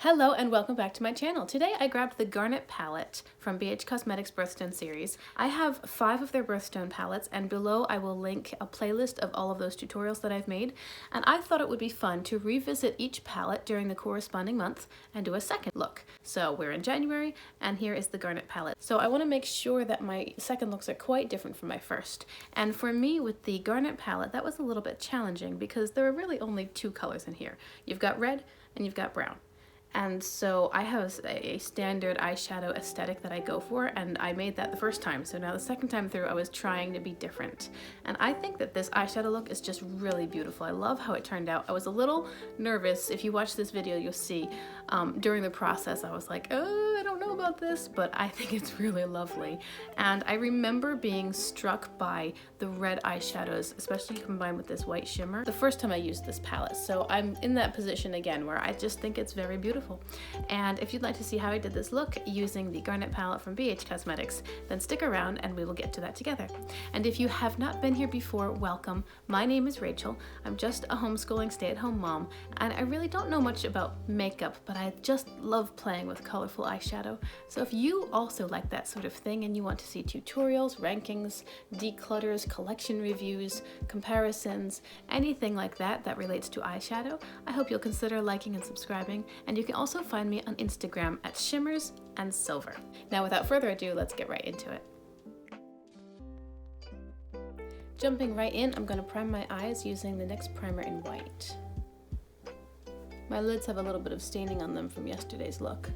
Hello and welcome back to my channel. Today I grabbed the Garnet palette from BH Cosmetics Birthstone series. I have 5 of their Birthstone palettes, and below I will link a playlist of all of those tutorials that I've made. And I thought it would be fun to revisit each palette during the corresponding month and do a second look. So we're in January and here is the Garnet palette. So I want to make sure that my second looks are quite different from my first. And for me with the Garnet palette, that was a little bit challenging because there are really only 2 colors in here. You've got red and you've got brown. And so I have a standard eyeshadow aesthetic that I go for, and I made that the first time. So now the second time through I was trying to be different. And I think that this eyeshadow look is just really beautiful. I love how it turned out. I was a little nervous. If you watch this video, you'll see during the process I was like, oh, I don't know about this, but I think it's really lovely. And I remember being struck by the red eyeshadows, especially combined with this white shimmer, the first time I used this palette. So I'm in that position again where I just think it's very beautiful. And if you'd like to see how I did this look using the Garnet palette from BH Cosmetics, then stick around and we will get to that together. And if you have not been here before, welcome. My name is Rachel. I'm just a homeschooling stay-at-home mom, and I really don't know much about makeup, but I just love playing with colorful eyeshadow. So if you also like that sort of thing and you want to see tutorials, rankings, declutters, collection reviews, comparisons, anything like that that relates to eyeshadow, I hope you'll consider liking and subscribing. And you can also find me on Instagram at Shimmers and Silver. Now without further ado, let's get right into it. Jumping right in, I'm going to prime my eyes using the NYX primer in white. My lids have a little bit of staining on them from yesterday's look.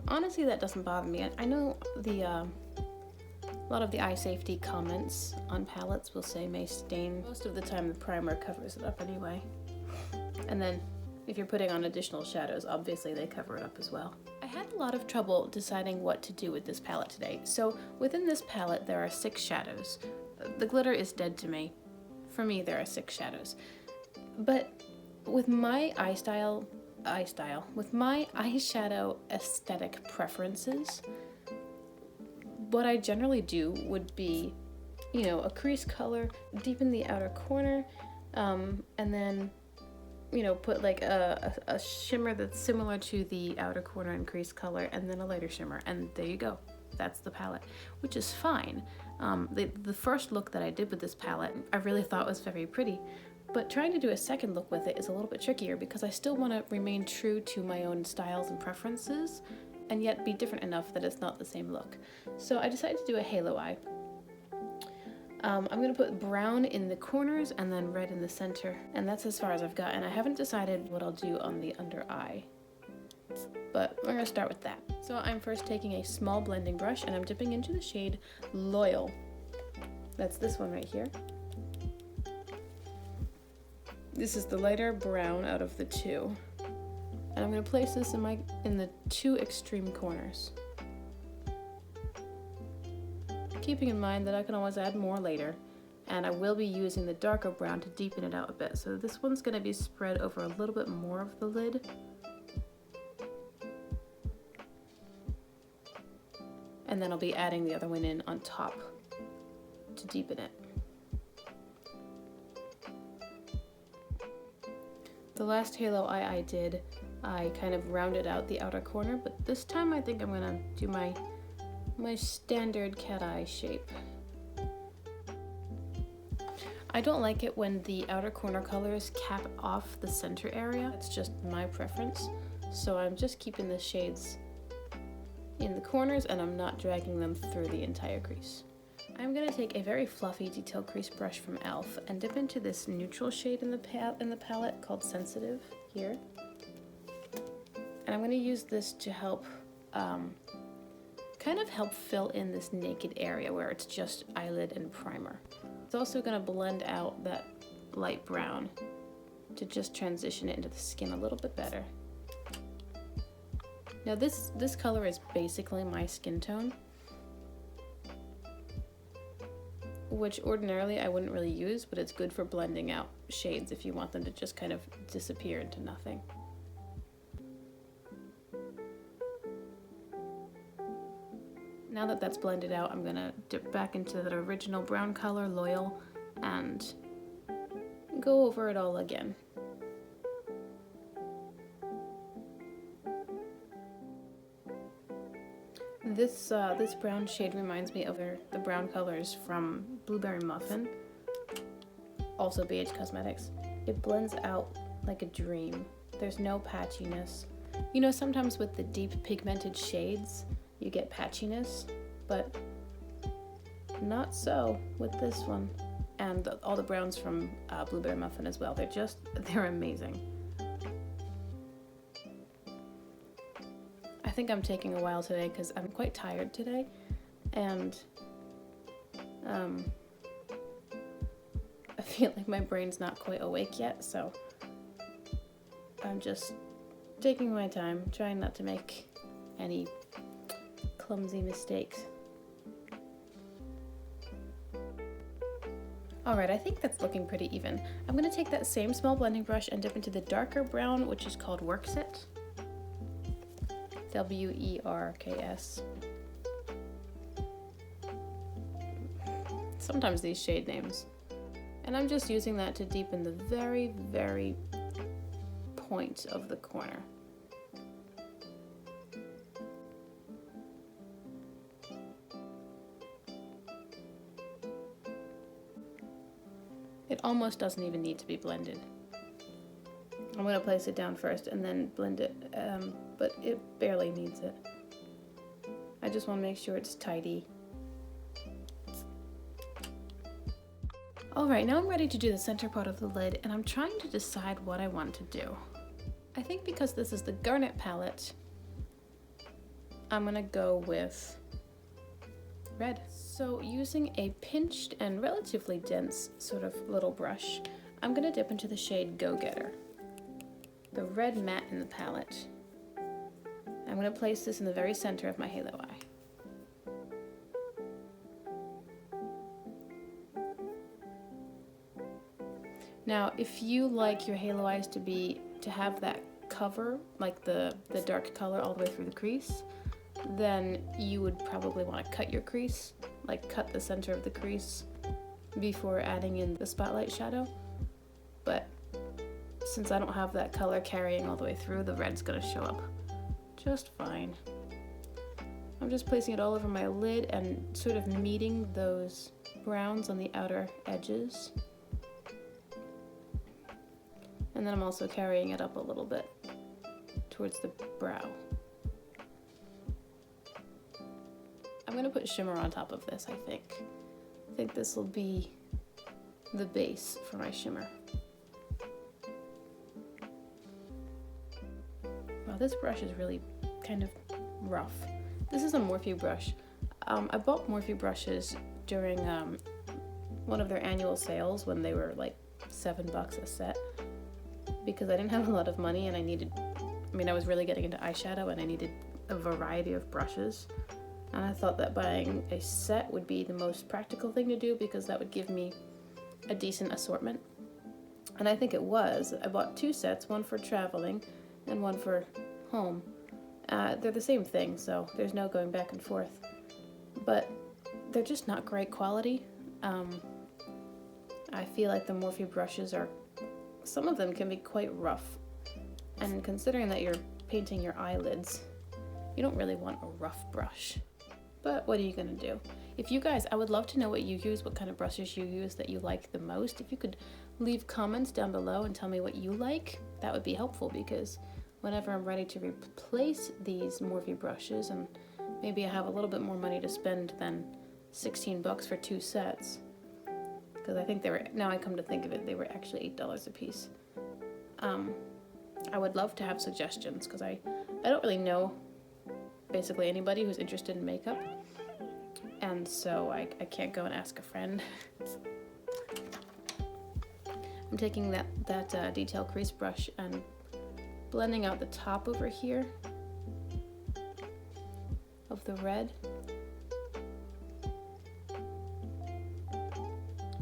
Honestly, that doesn't bother me. I know a lot of the eye safety comments on palettes will say may stain. Most of the time the primer covers it up anyway. And then if you're putting on additional shadows, obviously they cover it up as well. I had a lot of trouble deciding what to do with this palette today. So within this palette there are 6 shadows. The glitter is dead to me. For me there are 6 shadows. But with my with my eyeshadow aesthetic preferences, what I generally do would be, a crease color, deepen the outer corner, and then put like a shimmer that's similar to the outer corner and crease color, and then a lighter shimmer, and there you go. That's the palette, which is fine. The first look that I did with this palette, I really thought was very pretty, but trying to do a second look with it is a little bit trickier because I still want to remain true to my own styles and preferences, and yet be different enough that it's not the same look. So I decided to do a halo eye. I'm going to put brown in the corners and then red in the center, and that's as far as I've got, and I haven't decided what I'll do on the under eye, but we're going to start with that. So I'm first taking a small blending brush and I'm dipping into the shade Loyal. That's this one right here. This is the lighter brown out of the 2, and I'm going to place this in the 2 extreme corners, keeping in mind that I can always add more later, and I will be using the darker brown to deepen it out a bit. So this one's going to be spread over a little bit more of the lid. And then I'll be adding the other one in on top to deepen it. The last halo eye I did, I kind of rounded out the outer corner, but this time I think I'm going to do my standard cat eye shape. I don't like it when the outer corner colors cap off the center area. That's just my preference. So I'm just keeping the shades in the corners and I'm not dragging them through the entire crease. I'm going to take a very fluffy detail crease brush from e.l.f. and dip into this neutral shade in the palette called Sensitive here. And I'm going to use this to help kind of help fill in this naked area where it's just eyelid and primer. It's also going to blend out that light brown to just transition it into the skin a little bit better. Now this color is basically my skin tone, which ordinarily I wouldn't really use, but it's good for blending out shades if you want them to just kind of disappear into nothing. Now that that's blended out, I'm gonna dip back into that original brown color, Loyal, and go over it all again. This brown shade reminds me of the brown colors from Blueberry Muffin, also BH Cosmetics. It blends out like a dream. There's no patchiness. You know, sometimes with the deep pigmented shades, you get patchiness, but not so with this one. And all the browns from Blueberry Muffin as well. They're amazing. I think I'm taking a while today because I'm quite tired today, and I feel like my brain's not quite awake yet, so I'm just taking my time, trying not to make any clumsy mistakes. Alright, I think that's looking pretty even. I'm going to take that same small blending brush and dip into the darker brown, which is called Worksit. W-E-R-K-S. Sometimes these shade names. And I'm just using that to deepen the very, very point of the corner. It almost doesn't even need to be blended. I'm going to place it down first and then blend it, but it barely needs it. I just want to make sure it's tidy. Alright, now I'm ready to do the center part of the lid, and I'm trying to decide what I want to do. I think because this is the Garnet palette, I'm going to go with red. So using a pinched and relatively dense sort of little brush, I'm going to dip into the shade Go Getter, the red matte in the palette. I'm going to place this in the very center of my halo eye. Now, if you like your halo eyes to have that cover, like the dark color all the way through the crease, then you would probably want to cut your crease, like cut the center of the crease before adding in the spotlight shadow. But since I don't have that color carrying all the way through, the red's gonna show up just fine. I'm just placing it all over my lid and sort of meeting those browns on the outer edges. And then I'm also carrying it up a little bit towards the brow. I'm going to put shimmer on top of this, I think. I think this will be the base for my shimmer. Wow, this brush is really kind of rough. This is a Morphe brush. I bought Morphe brushes during one of their annual sales when they were like $7 a set, because I didn't have a lot of money and I was really getting into eyeshadow and I needed a variety of brushes. And I thought that buying a set would be the most practical thing to do because that would give me a decent assortment. And I think it was. I bought 2 sets, one for traveling and one for home. They're the same thing, so there's no going back and forth. But they're just not great quality. I feel like the Morphe brushes some of them can be quite rough. And considering that you're painting your eyelids, you don't really want a rough brush. But what are you gonna do? If you guys, I would love to know what you use, what kind of brushes you use that you like the most. If you could leave comments down below and tell me what you like, that would be helpful, because whenever I'm ready to replace these Morphe brushes, and maybe I have a little bit more money to spend than $16 for 2 sets, because I think they were, now I come to think of it, they were actually $8 a piece. I would love to have suggestions, because I don't really know basically anybody who's interested in makeup, and so I can't go and ask a friend. I'm taking that detail crease brush and blending out the top over here of the red.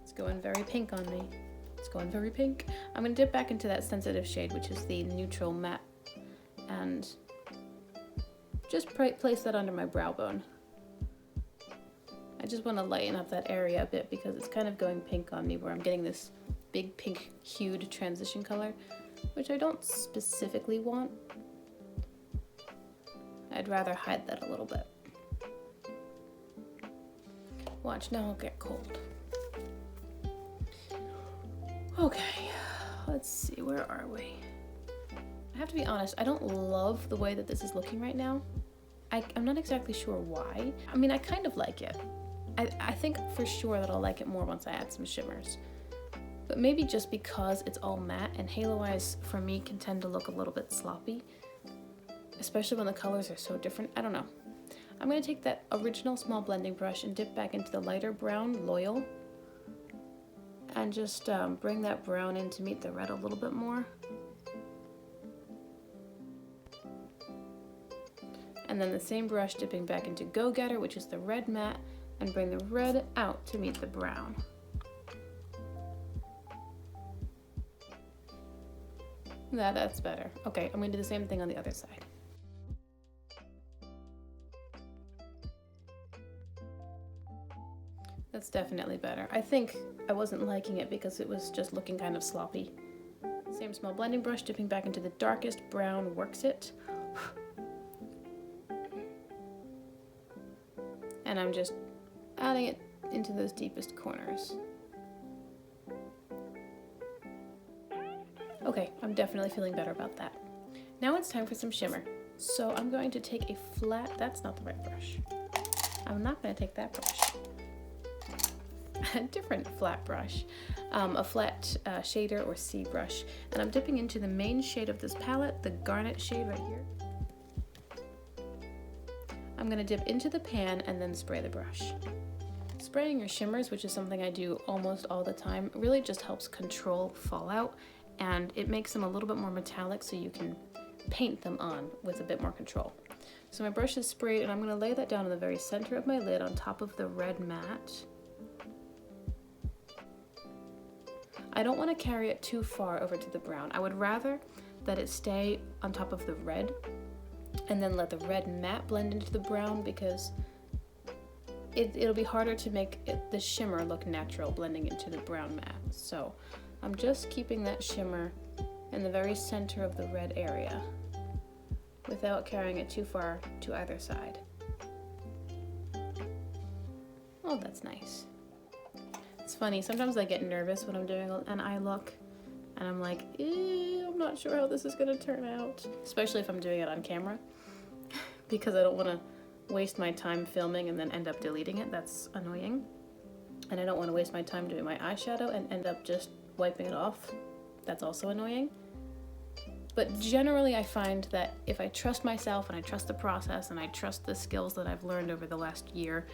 It's going very pink on me. It's going very pink. I'm going to dip back into that sensitive shade, which is the neutral matte, and just place that under my brow bone. I just want to lighten up that area a bit because it's kind of going pink on me, where I'm getting this big pink hued transition color, which I don't specifically want. I'd rather hide that a little bit. Watch, now I'll get cold. Okay, let's see, where are we? I have to be honest, I don't love the way that this is looking right now. I'm not exactly sure why. I mean, I kind of like it. I think for sure that I'll like it more once I add some shimmers. But maybe just because it's all matte, and halo eyes for me can tend to look a little bit sloppy, especially when the colors are so different. I don't know. I'm going to take that original small blending brush and dip back into the lighter brown Loyal and just bring that brown in to meet the red a little bit more. And then the same brush dipping back into Go Getter, which is the red matte, and bring the red out to meet the brown. That's better. Okay, I'm going to do the same thing on the other side. That's definitely better. I think I wasn't liking it because it was just looking kind of sloppy. Same small blending brush, dipping back into the darkest brown Works It. And I'm just adding it into those deepest corners. Okay, I'm definitely feeling better about that. Now it's time for some shimmer. So I'm going to take a flat, that's not the right brush. I'm not going to take that brush. A different flat brush, a flat shader or C brush. And I'm dipping into the main shade of this palette, the Garnet shade right here. I'm going to dip into the pan and then spray the brush. Spraying your shimmers, which is something I do almost all the time, really just helps control fallout, and it makes them a little bit more metallic so you can paint them on with a bit more control. So my brush is sprayed, and I'm going to lay that down in the very center of my lid on top of the red matte. I don't want to carry it too far over to the brown. I would rather that it stay on top of the red and then let the red matte blend into the brown, because it'll be harder to make the shimmer look natural blending into the brown matte. So I'm just keeping that shimmer in the very center of the red area without carrying it too far to either side. Oh, that's nice. It's funny, sometimes I get nervous when I'm doing an eye look and I'm like, I'm not sure how this is gonna turn out, especially if I'm doing it on camera, because I don't want to waste my time filming and then end up deleting it. That's annoying. And I don't want to waste my time doing my eyeshadow and end up just wiping it off. That's also annoying. But generally I find that if I trust myself and I trust the process and I trust the skills that I've learned over the last year,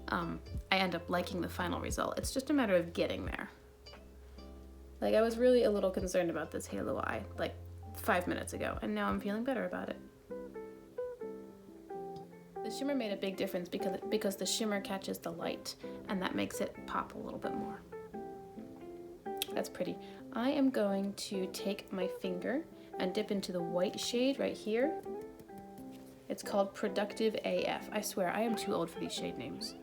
I end up liking the final result. It's just a matter of getting there. Like, I was really a little concerned about this halo eye like 5 minutes ago, and now I'm feeling better about it. The shimmer made a big difference because the shimmer catches the light, and that makes it pop a little bit more. That's pretty. I am going to take my finger and dip into the white shade right here. It's called Productive AF. I swear, I am too old for these shade names.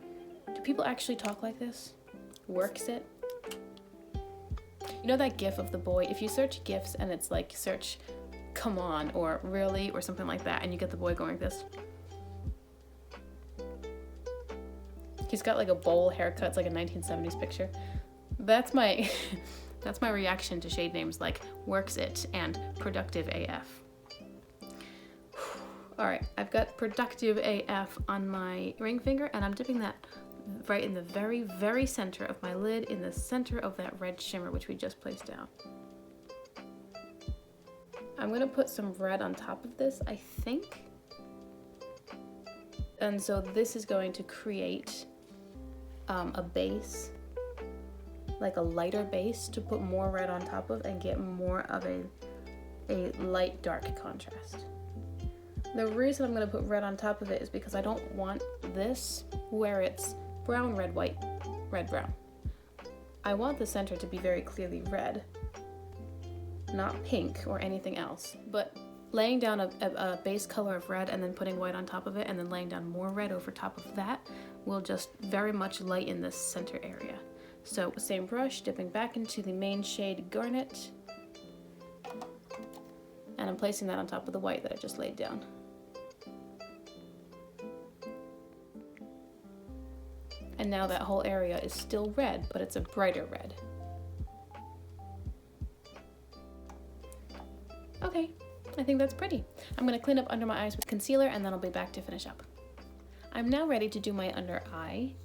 Do people actually talk like this? Works It? You know that gif of the boy? If you search gifs and it's like search come on or really or something like that, and you get the boy going like this. He's got like a bowl haircut. It's like a 1970s picture. That's my that's my reaction to shade names like Works It and Productive AF. All right, I've got Productive AF on my ring finger, and I'm dipping that right in the very, very center of my lid, in the center of that red shimmer which we just placed down. I'm gonna put some red on top of this, I think. And so this is going to create a base, like a lighter base to put more red on top of and get more of a light dark contrast. The reason I'm going to put red on top of it is because I don't want this where it's brown, red, white, red, brown. I want the center to be very clearly red, not pink or anything else. But laying down a base color of red and then putting white on top of it and then laying down more red over top of that will just very much lighten this center area. So same brush, dipping back into the main shade Garnet, and I'm placing that on top of the white that I just laid down. And now that whole area is still red, but it's a brighter red. Okay, I think that's pretty. I'm gonna clean up under my eyes with concealer and then I'll be back to finish up. I'm now ready to do my under eye.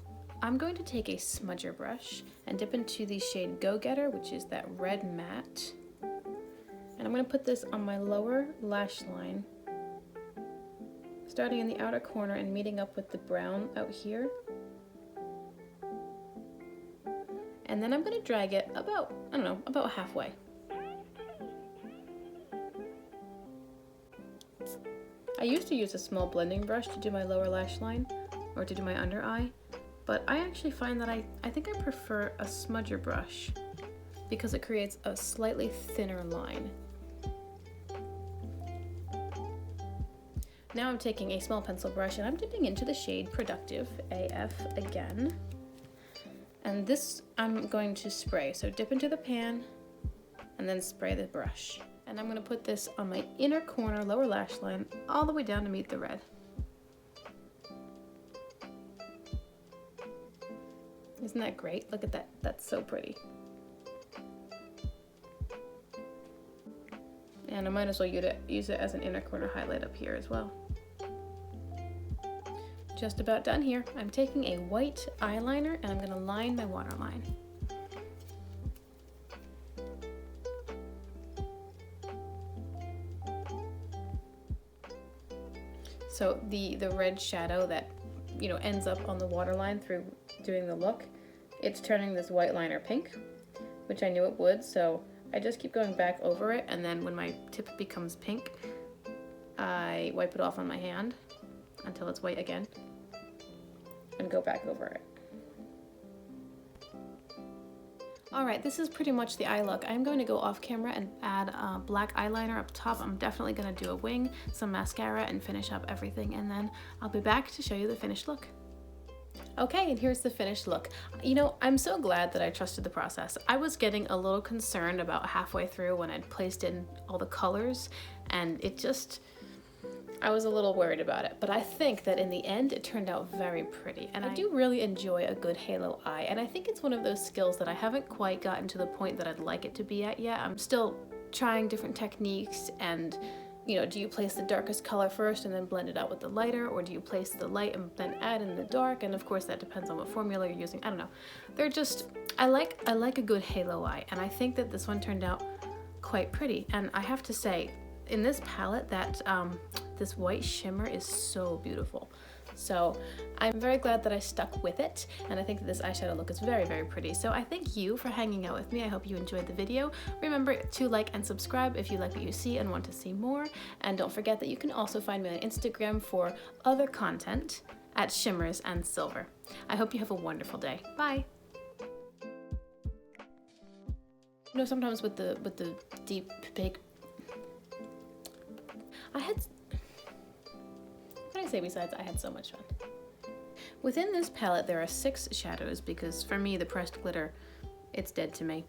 I'm going to take a smudger brush and dip into the shade Go Getter, which is that red matte. And I'm gonna put this on my lower lash line, starting in the outer corner and meeting up with the brown out here. And then I'm gonna drag it about, I don't know, about halfway. I used to use a small blending brush to do my lower lash line or to do my under eye, but I actually find that I think I prefer a smudger brush because it creates a slightly thinner line. Now I'm taking a small pencil brush and I'm dipping into the shade Productive AF again. And this I'm going to spray, so dip into the pan and then spray the brush. And I'm gonna put this on my inner corner, lower lash line, all the way down to meet the red. Isn't that great? Look at that, that's so pretty. And I might as well use it as an inner corner highlight up here as well. Just about done here. I'm taking a white eyeliner and I'm gonna line my waterline. So the red shadow that, you know, ends up on the waterline through doing the look, it's turning this white liner pink, which I knew it would, so I just keep going back over it, and then when my tip becomes pink, I wipe it off on my hand until it's white again, and go back over it. Alright, this is pretty much the eye look. I'm going to go off camera and add a black eyeliner up top. I'm definitely going to do a wing, some mascara, and finish up everything, and then I'll be back to show you the finished look. Okay, and here's the finished look. You know, I'm so glad that I trusted the process. I was getting a little concerned about halfway through when I'd placed in all the colors, and I was a little worried about it, but I think that in the end it turned out very pretty, and I do really enjoy a good halo eye, and I think it's one of those skills that I haven't quite gotten to the point that I'd like it to be at yet. I'm still trying different techniques, and you know, do you place the darkest color first and then blend it out with the lighter, or do you place the light and then add in the dark? And of course that depends on what formula you're using. I don't know. They're just, I like a good halo eye, and I think that this one turned out quite pretty. And I have to say, in this palette, that this white shimmer is so beautiful. So I'm very glad that I stuck with it, and I think that this eyeshadow look is very, very pretty. So I thank you for hanging out with me. I hope you enjoyed the video. Remember to like and subscribe if you like what you see and want to see more. And don't forget that you can also find me on Instagram for other content at Shimmers and Silver. I hope you have a wonderful day. Bye. You know, sometimes with the deep big, what did I say besides I had so much fun? Within this palette there are 6 shadows because for me the pressed glitter, it's dead to me.